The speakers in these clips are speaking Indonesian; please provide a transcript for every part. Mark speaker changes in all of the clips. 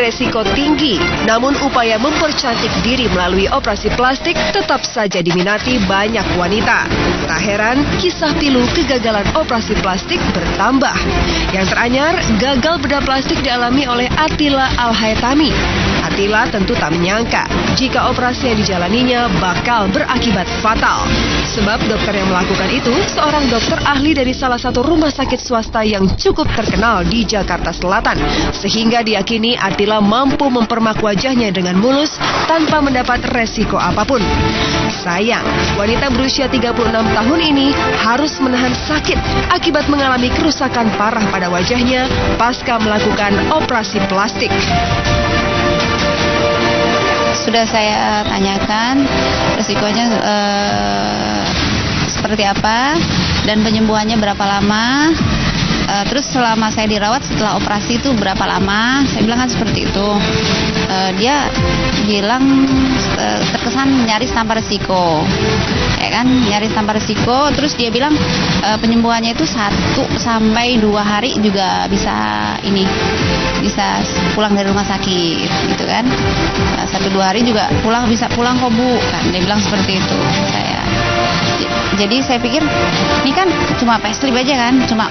Speaker 1: beresiko tinggi. Namun upaya mempercantik diri melalui operasi plastik tetap saja diminati banyak wanita. Tak heran, kisah pilu kegagalan operasi plastik bertambah. Yang teranyar, gagal bedah plastik dialami oleh Atila Al-Haytami. Atila tentu tak menyangka jika operasi yang dijalaninya bakal berakibat fatal. Sebab dokter yang melakukan itu seorang dokter ahli dari salah satu rumah sakit swasta yang cukup terkenal di Jakarta Selatan. Sehingga diyakini Atila mampu mempermak wajahnya dengan mulus tanpa mendapat resiko apapun. Sayang, wanita berusia 36 tahun ini harus menahan sakit akibat mengalami kerusakan parah pada wajahnya pasca melakukan operasi plastik.
Speaker 2: Sudah saya tanyakan resikonya seperti apa dan penyembuhannya berapa lama. Terus selama saya dirawat setelah operasi itu berapa lama? Saya bilang kan seperti itu. Dia bilang terkesan nyaris tanpa resiko, ya kan, nyaris tanpa resiko. Terus dia bilang penyembuhannya itu 1 sampai 2 hari juga bisa pulang dari rumah sakit, gitu kan. 1-2 hari juga bisa pulang kok Bu, kan dia bilang seperti itu. Jadi saya pikir ini kan cuma facelift aja kan, cuma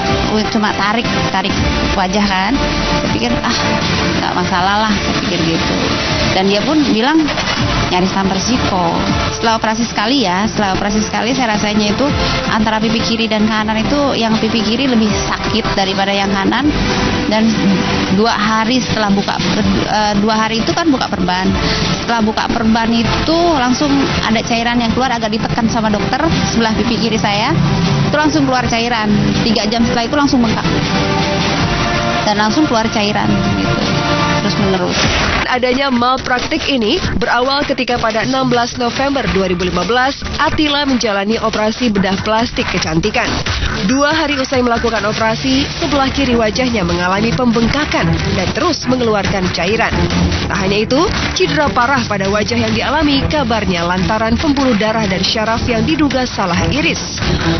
Speaker 2: tarik wajah kan. Saya pikir nggak masalah lah, saya pikir gitu. Dan dia pun bilang nyaris tanpa risiko. Setelah operasi sekali saya rasanya itu antara pipi kiri dan kanan itu yang pipi kiri lebih sakit daripada yang kanan. Dan 2 hari setelah 2 hari itu kan buka perban. Setelah buka perban itu langsung ada cairan yang keluar, agak ditekan sama dokter sebelah pipi kiri saya. Itu langsung keluar cairan. 3 jam setelah itu langsung bengkak. Dan langsung keluar cairan gitu. Terus menerus.
Speaker 1: Adanya malpraktik ini berawal ketika pada 16 November 2015 Atila menjalani operasi bedah plastik kecantikan. 2 hari usai melakukan operasi, sebelah kiri wajahnya mengalami pembengkakan dan terus mengeluarkan cairan. Tak hanya itu, cedera parah pada wajah yang dialami kabarnya lantaran pembuluh darah dan syaraf yang diduga salah iris.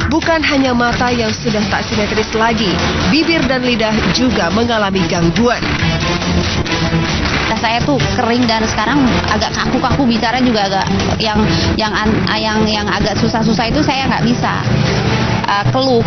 Speaker 1: Bukan hanya mata yang sudah tak simetris lagi, bibir dan lidah juga mengalami gangguan.
Speaker 2: Saya tuh kering dan sekarang agak kaku-kaku, bicara juga agak yang agak susah-susah itu saya nggak bisa. Keluh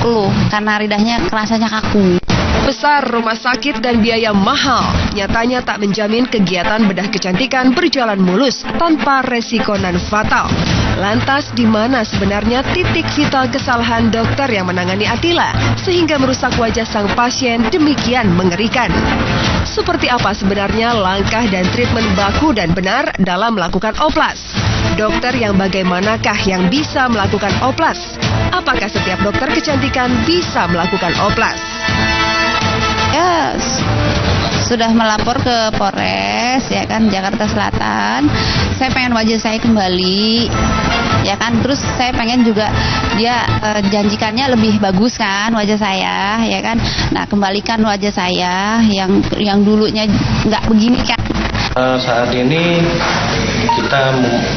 Speaker 2: karena lidahnya rasanya kaku.
Speaker 1: Besar rumah sakit dan biaya mahal nyatanya tak menjamin kegiatan bedah kecantikan berjalan mulus tanpa resiko non fatal. Lantas di mana sebenarnya titik vital kesalahan dokter yang menangani Atila sehingga merusak wajah sang pasien demikian mengerikan? Seperti apa sebenarnya langkah dan treatment baku dan benar dalam melakukan oplas? Dokter yang bagaimanakah yang bisa melakukan oplas? Apakah setiap dokter kecantikan bisa melakukan oplas?
Speaker 2: Ya, sudah melapor ke Polres, ya kan, Jakarta Selatan. Saya pengen wajah saya kembali, ya kan. Terus saya pengen juga dia janjikannya lebih bagus kan wajah saya, ya kan. Nah, kembalikan wajah saya yang dulunya nggak begini kan.
Speaker 3: Saat ini kita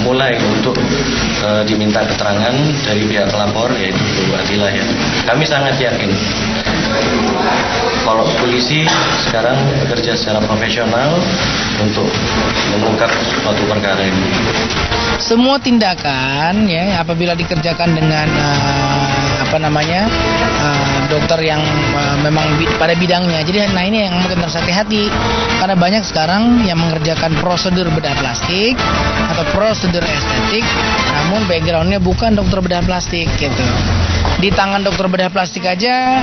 Speaker 3: mulai untuk diminta keterangan dari pihak pelapor, yaitu Bu Atila ya. Kami sangat yakin kalau polisi sekarang bekerja secara profesional untuk mengungkap suatu perkara ini.
Speaker 4: Semua tindakan ya apabila dikerjakan dengan dokter yang memang pada bidangnya. Jadi ini yang mungkin harus hati-hati karena banyak sekarang yang mengerjakan prosedur bedah plastik atau prosedur estetik, namun backgroundnya bukan dokter bedah plastik gitu. Di tangan dokter bedah plastik aja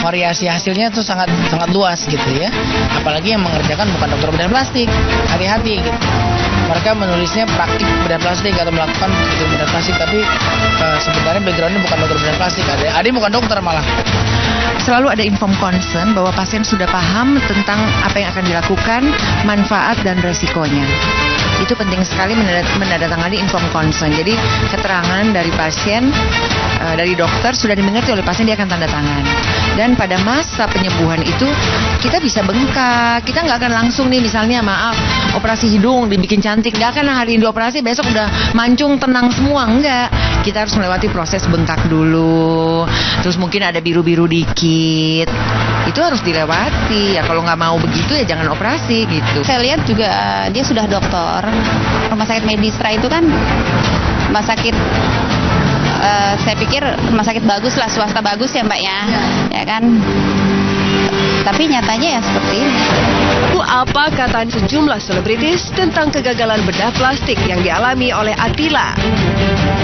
Speaker 4: variasi hasilnya itu sangat luas gitu ya. Apalagi yang mengerjakan bukan dokter bedah plastik. Hati-hati gitu. Mereka menulisnya praktik bedah plastik atau melakukan bedah plastik, tapi sebenarnya backgroundnya bukan dokter bedah plastik. Ada bukan dokter malah.
Speaker 5: Selalu ada inform concern bahwa pasien sudah paham tentang apa yang akan dilakukan, manfaat dan resikonya. Itu penting sekali menandatangani inform concern. Jadi keterangan dari pasien, dari dokter sudah dimengerti oleh pasien, dia akan tanda tangan. Dan pada masa penyembuhan itu kita bisa bengkak. Kita nggak akan langsung nih misalnya operasi hidung dibikin cantik, nggak akan hari ini dioperasi besok udah mancung tenang semua, enggak. kita harus melewati proses bengkak dulu, terus mungkin ada biru-biru dikit, itu harus dilewati. Ya kalau nggak mau begitu ya jangan operasi gitu.
Speaker 2: Saya lihat juga dia sudah dokter. Rumah sakit Medistra itu kan rumah sakit, saya pikir rumah sakit bagus lah, swasta bagus ya Mbak ya kan. Tapi nyatanya ya seperti ini.
Speaker 1: Apa kata sejumlah selebritis tentang kegagalan bedah plastik yang dialami oleh Attila?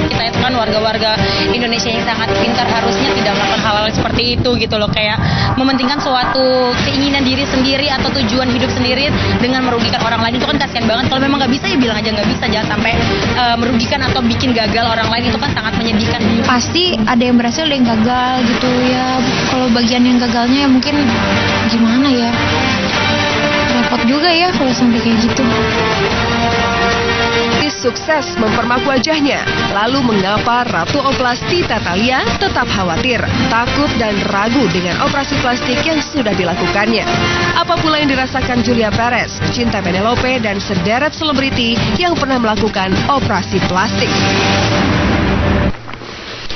Speaker 6: Kita itu kan warga-warga Indonesia yang sangat pintar, harusnya tidak melakukan hal-hal seperti itu gitu loh. Kayak mementingkan suatu keinginan diri sendiri atau tujuan hidup sendiri dengan merugikan orang lain, itu kan kasihan banget. Kalau memang nggak bisa ya bilang aja nggak bisa, jangan sampai merugikan atau bikin gagal orang lain, itu kan sangat menyedihkan.
Speaker 7: Pasti ada yang berhasil, ada yang gagal gitu ya. Kalau bagian yang gagalnya ya mungkin gimana ya, repot juga ya kalau sampai kayak gitu.
Speaker 1: Sukses mempermak wajahnya. Lalu mengapa Ratu Oplas Tita Thalia tetap khawatir, takut dan ragu dengan operasi plastik yang sudah dilakukannya? Apa pula yang dirasakan Julia Perez, Cinta Penelope dan sederet selebriti yang pernah melakukan operasi plastik?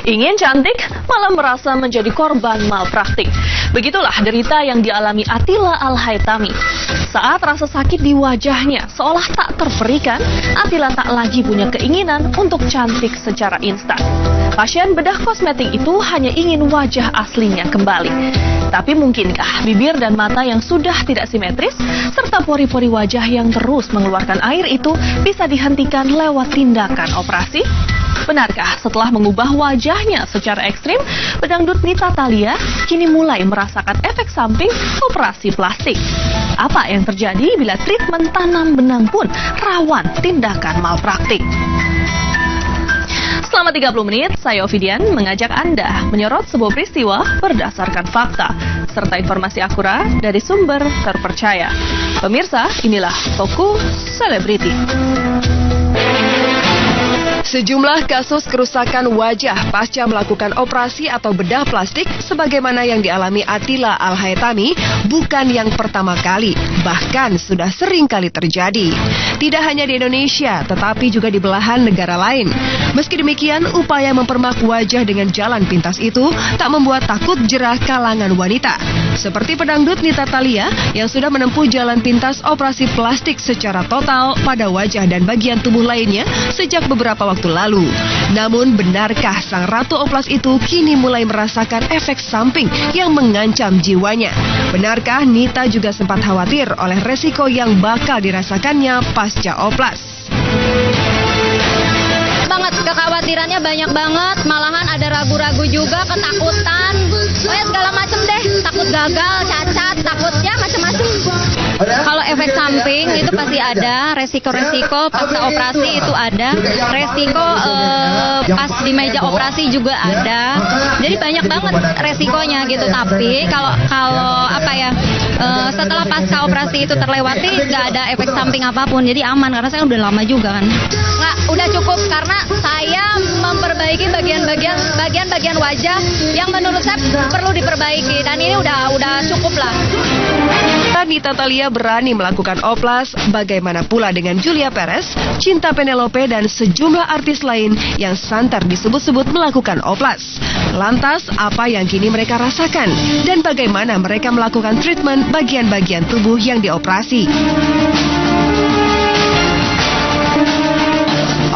Speaker 8: Ingin cantik, malah merasa menjadi korban malpraktik. Begitulah derita yang dialami Attila Al-Haytami. Saat rasa sakit di wajahnya seolah tak terperikan, Attila tak lagi punya keinginan untuk cantik secara instan. Pasien bedah kosmetik itu hanya ingin wajah aslinya kembali. Tapi mungkinkah bibir dan mata yang sudah tidak simetris, serta pori-pori wajah yang terus mengeluarkan air itu bisa dihentikan lewat tindakan operasi? Benarkah setelah mengubah wajahnya secara ekstrim, pedangdut Nita Thalia kini mulai merasakan efek samping operasi plastik? Apa yang terjadi bila treatment tanam benang pun rawan tindakan malpraktik? Selama 30 menit, saya Ovidian mengajak Anda menyorot sebuah peristiwa berdasarkan fakta, serta informasi akurat dari sumber terpercaya. Pemirsa, inilah Fokus Selebriti.
Speaker 1: Sejumlah kasus kerusakan wajah pasca melakukan operasi atau bedah plastik sebagaimana yang dialami Attila Al-Haytami bukan yang pertama kali, bahkan sudah sering kali terjadi. Tidak hanya di Indonesia, tetapi juga di belahan negara lain. Meski demikian, upaya mempermak wajah dengan jalan pintas itu tak membuat takut jerah kalangan wanita. Seperti pedangdut Nita Thalia yang sudah menempuh jalan pintas operasi plastik secara total pada wajah dan bagian tubuh lainnya sejak beberapa waktu lalu. Namun benarkah sang Ratu Oplas itu kini mulai merasakan efek samping yang mengancam jiwanya? Benarkah Nita juga sempat khawatir oleh resiko yang bakal dirasakannya pasca oplas?
Speaker 7: Banget, kekhawatirannya banyak banget, malahan ada ragu-ragu juga, ketakutan, pokoknya segala macem deh, takut gagal, cacat, takutnya macem-macem. Kalau efek samping itu pasti ada, resiko-resiko pasca operasi itu ada, resiko pas di meja operasi juga ada, jadi banyak banget resikonya gitu. Tapi kalau apa ya, setelah pasca operasi itu terlewati nggak ada efek samping apapun, jadi aman karena saya udah lama juga kan. Nggak, udah cukup karena saya memperbaiki bagian-bagian wajah yang menurut saya perlu diperbaiki, dan ini udah cukup lah.
Speaker 1: Nita Thalia berani melakukan oplas, bagaimana pula dengan Julia Perez, Cinta Penelope dan sejumlah artis lain yang santer disebut-sebut melakukan oplas. Lantas, apa yang kini mereka rasakan dan bagaimana mereka melakukan treatment bagian-bagian tubuh yang dioperasi?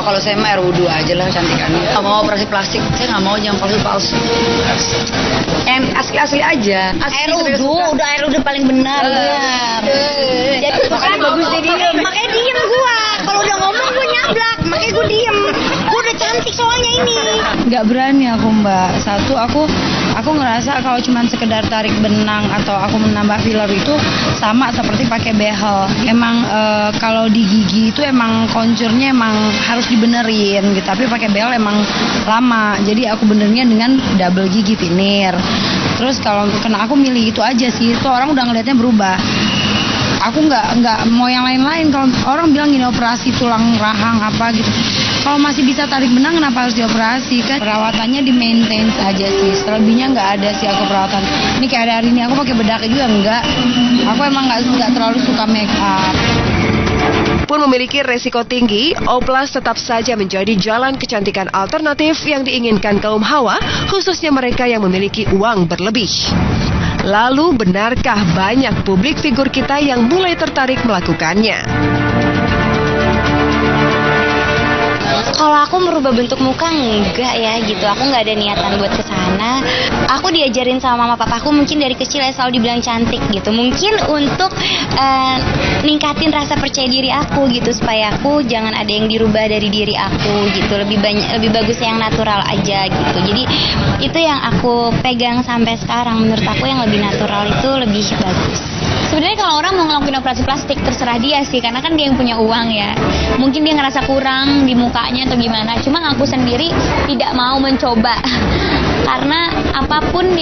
Speaker 9: Kalau saya mah air wudhu aja lah cantikannya. Nggak mau operasi plastik, saya nggak mau yang palsu-palsu. Yang asli-asli aja.
Speaker 7: Air wudhu, udah air wudhu paling benar.
Speaker 9: Jadi makanya bagus jadi diem.
Speaker 7: Makanya diem gua. Kalau udah ngomong gua nyablak, makanya gua diem. Gua udah cantik soalnya ini.
Speaker 2: Nggak berani aku Mbak. Satu, aku ngerasa kalau cuma sekedar tarik benang atau aku menambah filler itu sama seperti pakai behel. Emang kalau di gigi itu emang koncurnya emang harus dibenerin gitu. Tapi pakai behel emang lama. Jadi aku benernya dengan double gigi veneer. Terus kalau kena aku milih itu aja sih. Itu orang udah ngelihatnya berubah. Aku nggak mau yang lain-lain. Kalau orang bilang gini operasi tulang rahang apa gitu, kalau masih bisa tarik benang kenapa harus dioperasi kan? Perawatannya di maintain aja sih, selebihnya nggak ada sih aku perawatan. Ini kayak hari ini aku pakai bedak juga enggak. Aku emang nggak terlalu suka make up.
Speaker 1: Meskipun memiliki resiko tinggi, oplas tetap saja menjadi jalan kecantikan alternatif yang diinginkan kaum hawa, khususnya mereka yang memiliki uang berlebih. Lalu, benarkah banyak publik figur kita yang mulai tertarik melakukannya?
Speaker 7: Kalau aku merubah bentuk muka enggak ya gitu, aku nggak ada niatan buat kesana. Aku diajarin sama mama papaku mungkin dari kecil ya selalu dibilang cantik gitu. Mungkin untuk ningkatin rasa percaya diri aku gitu, supaya aku jangan ada yang dirubah dari diri aku gitu. Lebih bagus yang natural aja gitu. Jadi itu yang aku pegang sampai sekarang. Menurut aku yang lebih natural itu lebih bagus.
Speaker 6: Sebenarnya kalau orang mau ngelakuin operasi plastik terserah dia sih, karena kan dia yang punya uang ya. Mungkin dia ngerasa kurang di mukanya atau gimana. Cuma aku sendiri tidak mau mencoba. Karena apapun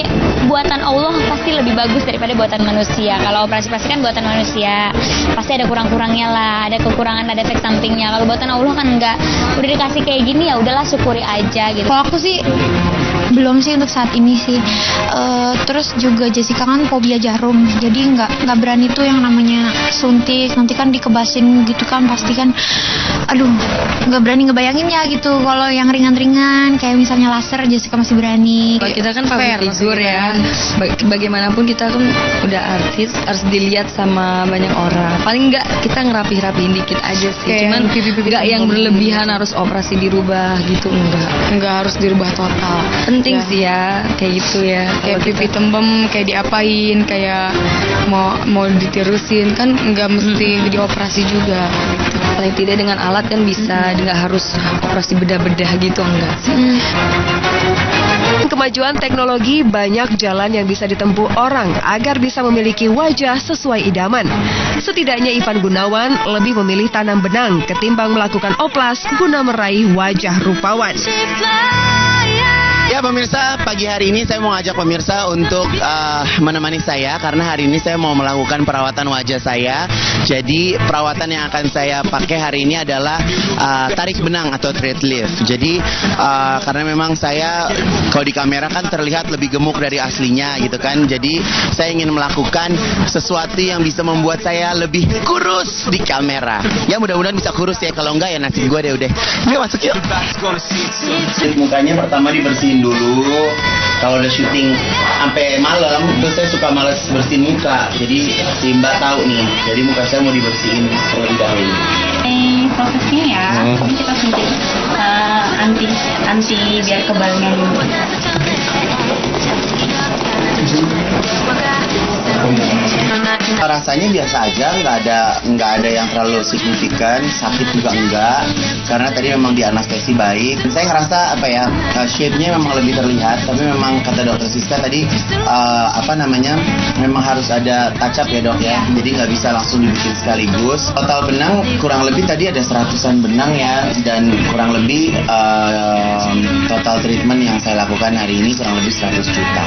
Speaker 6: buatan Allah pasti lebih bagus daripada buatan manusia. Kalau operasi plastik kan buatan manusia, pasti ada kurang-kurangnya lah, ada kekurangan, ada efek sampingnya. Kalau buatan Allah kan enggak. Udah dikasih kayak gini ya udahlah syukuri aja gitu.
Speaker 10: Kalau aku sih belum sih untuk saat ini sih. Terus juga Jessica kan fobia jarum, jadi nggak berani tuh yang namanya suntik. Nanti kan dikebasin gitu kan, pasti kan, aduh, nggak berani ngebayanginnya gitu. Kalau yang ringan-ringan kayak misalnya laser, Jessica masih berani.
Speaker 9: Kita kan public figure ya. Bagaimanapun kita kan udah artis, harus dilihat sama banyak orang. Paling nggak kita ngerapi-rapiin dikit aja sih. Cuman nggak yang berlebihan harus operasi dirubah gitu, enggak harus dirubah total. Penting sih ya, kayak gitu ya. Kayak pipi tembem, kayak diapain, kayak mau ditirusin kan nggak mesti dioperasi juga. Gitu. Paling tidak dengan alat kan bisa, nggak harus operasi bedah-bedah gitu, enggak sih.
Speaker 1: Kemajuan teknologi, banyak jalan yang bisa ditempuh orang agar bisa memiliki wajah sesuai idaman. Setidaknya Ivan Gunawan lebih memilih tanam benang ketimbang melakukan oplas guna meraih wajah rupawan.
Speaker 11: Ya pemirsa, pagi hari ini saya mau ngajak pemirsa untuk menemani saya karena hari ini saya mau melakukan perawatan wajah saya. Jadi perawatan yang akan saya pakai hari ini adalah tarik benang atau thread lift. Jadi karena memang saya kalau di kamera kan terlihat lebih gemuk dari aslinya gitu kan. Jadi saya ingin melakukan sesuatu yang bisa membuat saya lebih kurus di kamera. Ya mudah-mudahan bisa kurus ya, kalau enggak ya nasib gue deh udah. Yuk masuk yuk. Mukanya pertama dibersihin dulu. Kalau udah syuting sampai malam itu saya suka males bersihin muka. Jadi si Mbak tahu nih. Jadi muka saya mau dibersihin terlebih dahulu.
Speaker 2: Prosesnya ya, ini kita suntik anti biar kebalnya dulu.
Speaker 11: Rasanya biasa aja, nggak ada yang terlalu signifikan, sakit juga enggak, karena tadi memang di anestesi baik. Saya ngerasa shape-nya memang lebih terlihat, tapi memang kata dokter Siska tadi memang harus ada touch up ya dok ya, jadi nggak bisa langsung dibikin sekaligus. Total benang kurang lebih tadi ada 100-an benang ya, dan kurang lebih total treatment yang saya lakukan hari ini kurang lebih 100 juta.